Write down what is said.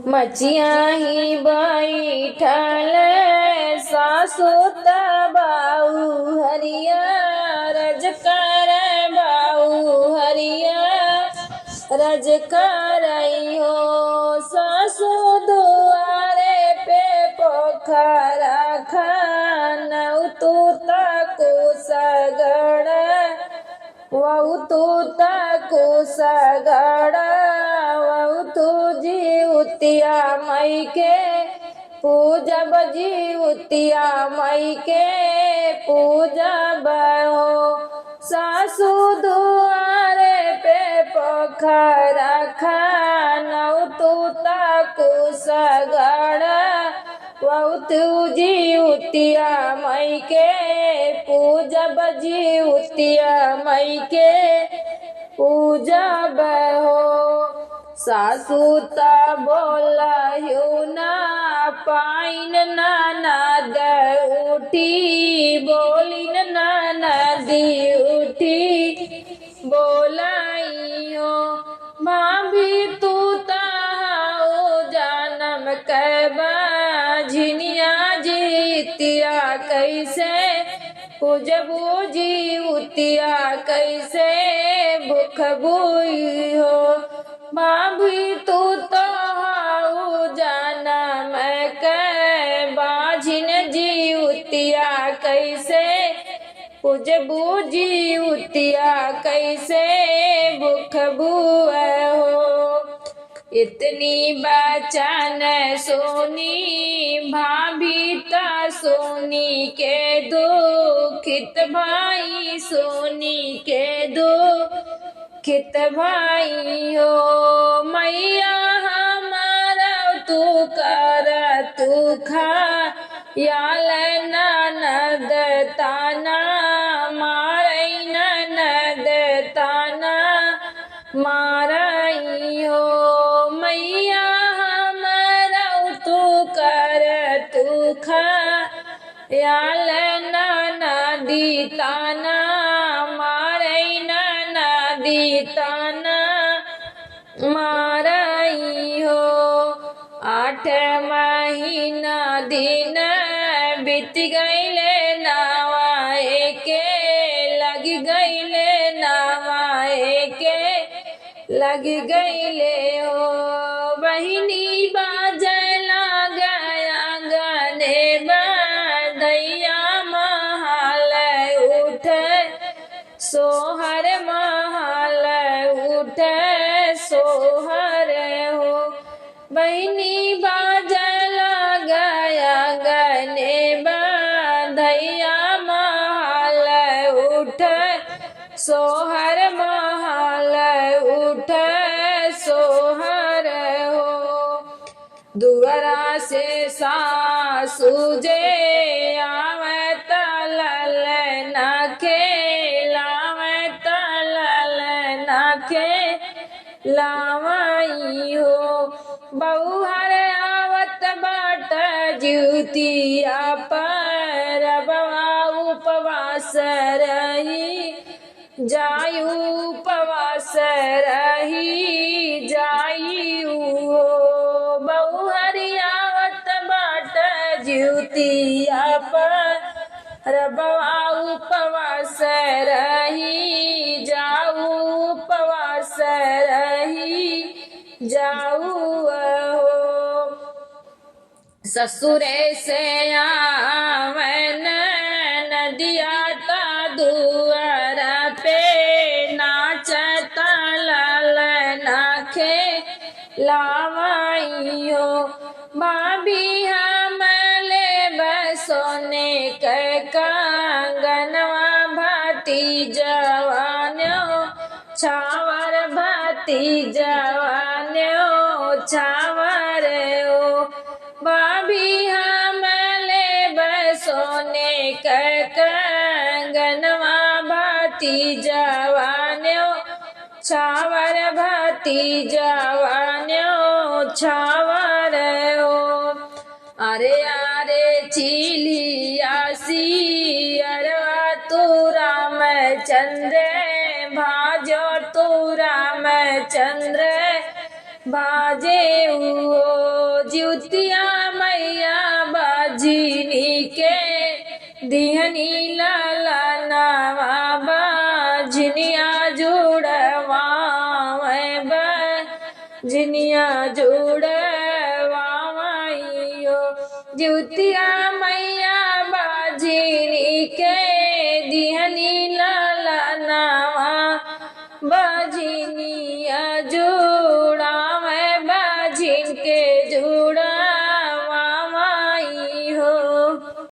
मचिया ही बैठल सासु बाऊ हरिया रज कर बाऊ हरिया रज करई हो सासु दुआरे पे पोखरा खानऊ तू ताको सगड़ वऊ तू ताको सगड़ वऊ तू जीवतिया मई के पूजब जीवतिया मई के पूजब हो सासु दुआरे पे पोखरा खानऊ तू ताको सगड़ वऊ तू जीवतिया मई के पूजब जीवतिया मई के पूजब हो सासु ता बोलहु ना पाइन ननद उठी बोलिन ननदी उठी बोलाई हो भाभी तू ताओ जानम कैबा झिनिया जीतिया कैसे पूजबू जीवतिया कैसे भूख बुई हो भाभी तू तो हाउ जानम कै बाझिन जीवतिया कैसे पूजबू जीवतिया कैसे भूख बुआ हो इतनी बचन सोनी भाभी ता सोनी के दुखित भाई सोनी के दुखित भाई हो मैया हमारा तू कर तू खा याल ननद ताना मारई ननद ताना मारई हो मैया हमारा तू कर तू खा याल ननदी ताना मारई ननदी ताना मारई हो 8 महीना दिन बीत गईले नवाए के लग गईले नवाए के लग गईले हो बहिनी बाजला गया गने बदैया महल उठ सोहर महल उठ सोहर हो बहिनी बाजला गया गने बदैया महल उठ सोहर महल उठ सोहर हो दुआरा से सासु जे आवे तलल नखे लावे तलल नखे लावई हो बहुहर आवत बाट ज्योतिया पर बवा उपवास रही जायु उपवास रही जायु हो बहुहरी आवत बाट ज्योतिया पर बवा उपवास रही जाऊ उपवास रही जाऊ हो ससुरे से आवन नदिया ता दुआर पे नाचता लाल नाखे लावाई हो भाभी हमले बसोने के कंगनवा भाती जवान्यो छावर भाती जवान्यो छावर हो भाभी हमले बसोने के कंगनवा भाती जवान्यो छावर भाती जवान्यो छावर हो अरे अरे चिलियासी अरवा तू रामचंद्र भाजो तू रामचंद्र भाजे हुओ ज्योतिया मैया बाजिनी के दिहनी लाला नावा बाजनिया जुड़वा जिनिया जुड़वाइयो ज्योतिया मैया बाजिनी के दिहनी लाला नावा बाजिनिया जुड़